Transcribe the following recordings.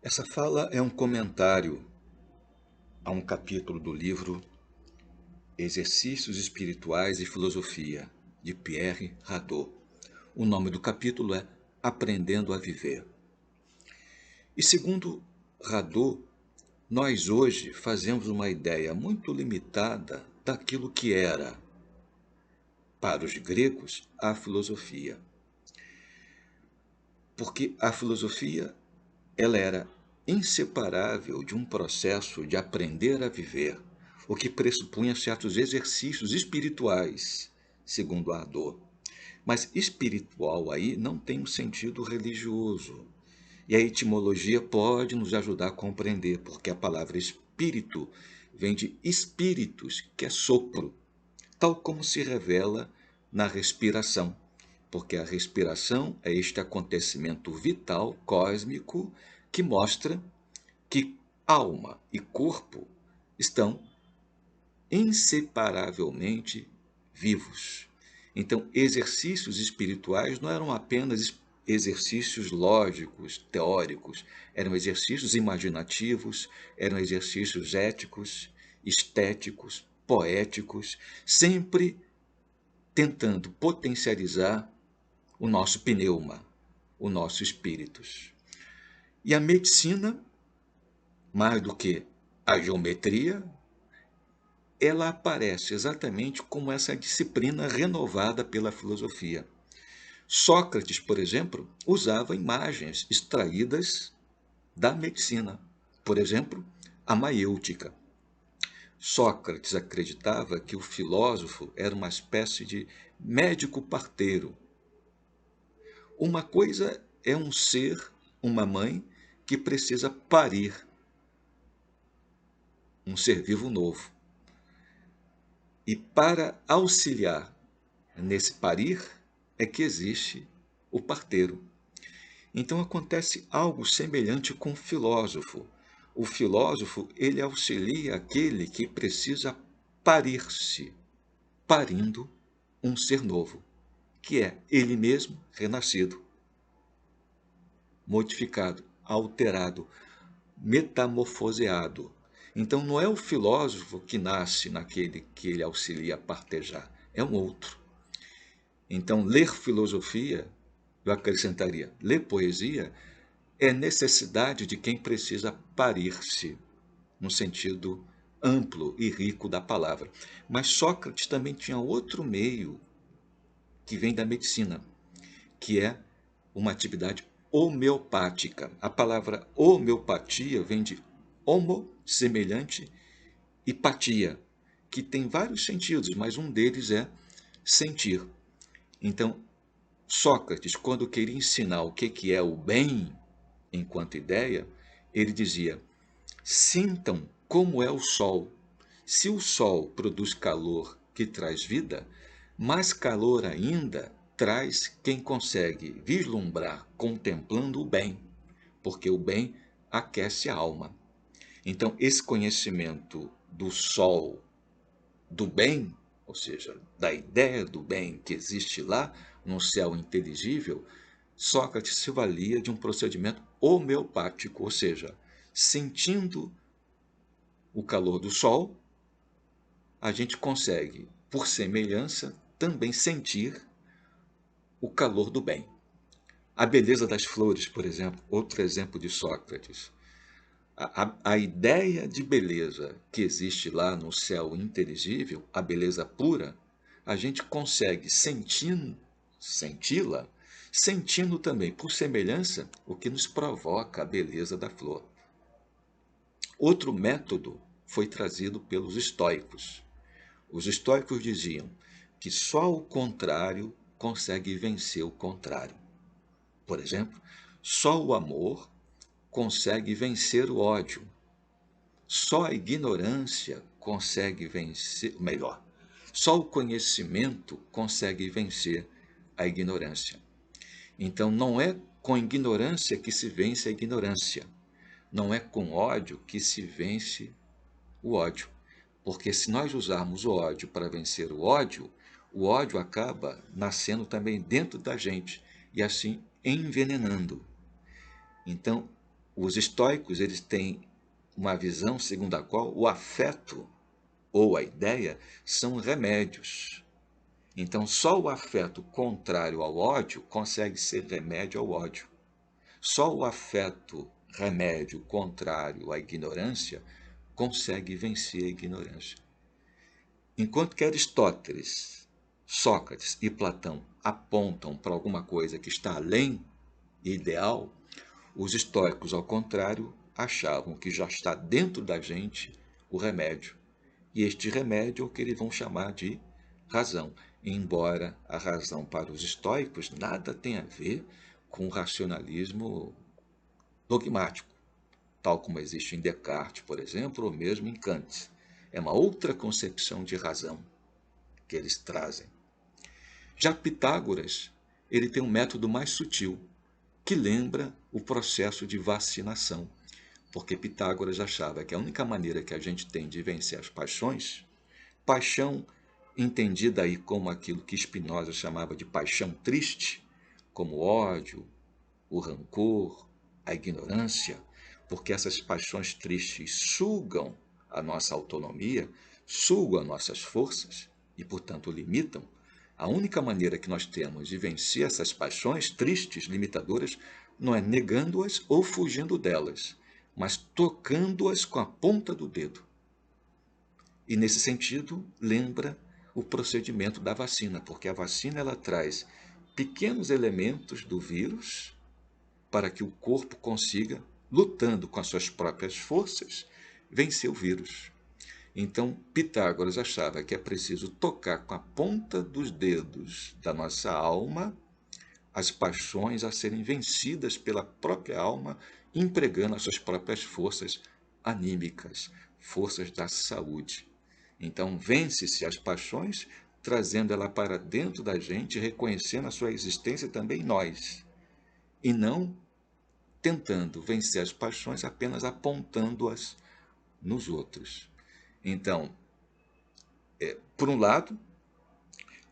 Essa fala é um comentário a um capítulo do livro Exercícios Espirituais e Filosofia, de Pierre Hadot. O nome do capítulo é Aprendendo a Viver. E segundo Hadot, nós hoje fazemos uma ideia muito limitada daquilo que era, para os gregos, a filosofia. Porque a filosofia, ela era inseparável de um processo de aprender a viver, o que pressupunha certos exercícios espirituais, segundo Hadot. Mas espiritual aí não tem um sentido religioso. E a etimologia pode nos ajudar a compreender, porque a palavra espírito vem de espíritus, que é sopro, tal como se revela na respiração, porque a respiração é este acontecimento vital, cósmico, que mostra que alma e corpo estão inseparavelmente vivos. Então, exercícios espirituais não eram apenas exercícios lógicos, teóricos, eram exercícios imaginativos, eram exercícios éticos, estéticos, poéticos, sempre tentando potencializar o nosso pneuma, o nosso espíritos. E a medicina, mais do que a geometria, ela aparece exatamente como essa disciplina renovada pela filosofia. Sócrates, por exemplo, usava imagens extraídas da medicina. Por exemplo, a maiêutica. Sócrates acreditava que o filósofo era uma espécie de médico parteiro. Uma coisa é um ser, uma mãe, que precisa parir um ser vivo novo. E para auxiliar nesse parir é que existe o parteiro. Então acontece algo semelhante com o filósofo. O filósofo, ele auxilia aquele que precisa parir-se, parindo um ser novo, que é ele mesmo renascido, modificado, alterado, metamorfoseado. Então não é o filósofo que nasce naquele que ele auxilia a partejar, é um outro. Então, ler filosofia, eu acrescentaria, ler poesia, é necessidade de quem precisa parir-se, no sentido amplo e rico da palavra. Mas Sócrates também tinha outro meio que vem da medicina, que é uma atividade homeopática. A palavra homeopatia vem de homo, semelhante, e patia, que tem vários sentidos, mas um deles é sentir. Então, Sócrates, quando queria ensinar o que é o bem enquanto ideia, ele dizia: sintam como é o sol. Se o sol produz calor que traz vida, mais calor ainda traz quem consegue vislumbrar contemplando o bem, porque o bem aquece a alma. Então, esse conhecimento do sol, do bem, ou seja, da ideia do bem que existe lá no céu inteligível, Sócrates se valia de um procedimento homeopático, ou seja, sentindo o calor do sol, a gente consegue, por semelhança, também sentir o calor do bem. A beleza das flores, por exemplo, outro exemplo de Sócrates. A ideia de beleza que existe lá no céu inteligível, a beleza pura, a gente consegue senti-la, sentindo também, por semelhança, o que nos provoca a beleza da flor. Outro método foi trazido pelos estoicos. Os estoicos diziam que só o contrário consegue vencer o contrário. Por exemplo, só o amor consegue vencer o ódio. Só a ignorância consegue vencer, melhor, só o conhecimento consegue vencer a ignorância. Então não é com ignorância que se vence a ignorância. Não é com ódio que se vence o ódio. Porque se nós usarmos o ódio para vencer o ódio acaba nascendo também dentro da gente e assim envenenando. Então, Os estoicos, eles têm uma visão segundo a qual o afeto ou a ideia são remédios. Então, só o afeto contrário ao ódio consegue ser remédio ao ódio. Só o afeto remédio contrário à ignorância consegue vencer a ignorância. Enquanto que Aristóteles, Sócrates e Platão apontam para alguma coisa que está além e ideal, os estoicos, ao contrário, achavam que já está dentro da gente o remédio. E este remédio é o que eles vão chamar de razão, embora a razão para os estoicos nada tenha a ver com o racionalismo dogmático, tal como existe em Descartes, por exemplo, ou mesmo em Kant. É uma outra concepção de razão que eles trazem. Já Pitágoras, ele tem um método mais sutil, que lembra o processo de vacinação, porque Pitágoras achava que a única maneira que a gente tem de vencer as paixões, paixão entendida aí como aquilo que Spinoza chamava de paixão triste, como o ódio, o rancor, a ignorância, porque essas paixões tristes sugam a nossa autonomia, sugam as nossas forças e, portanto, limitam. A única maneira que nós temos de vencer essas paixões tristes, limitadoras, não é negando-as ou fugindo delas, mas tocando-as com a ponta do dedo. E, nesse sentido, lembra o procedimento da vacina, porque a vacina ela traz pequenos elementos do vírus para que o corpo consiga, lutando com as suas próprias forças, vencer o vírus. Então, Pitágoras achava que é preciso tocar com a ponta dos dedos da nossa alma as paixões a serem vencidas pela própria alma, empregando as suas próprias forças anímicas, forças da saúde. Então, vence-se as paixões, trazendo ela para dentro da gente, reconhecendo a sua existência também em nós, e não tentando vencer as paixões apenas apontando-as nos outros. Então, por um lado,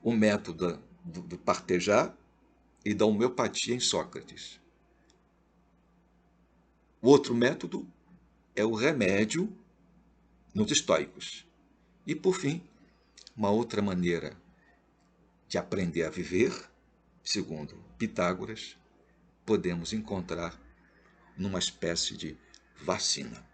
o método do partejar e da homeopatia em Sócrates. O outro método é o remédio nos estoicos. E, por fim, uma outra maneira de aprender a viver, segundo Pitágoras, podemos encontrar numa espécie de vacina.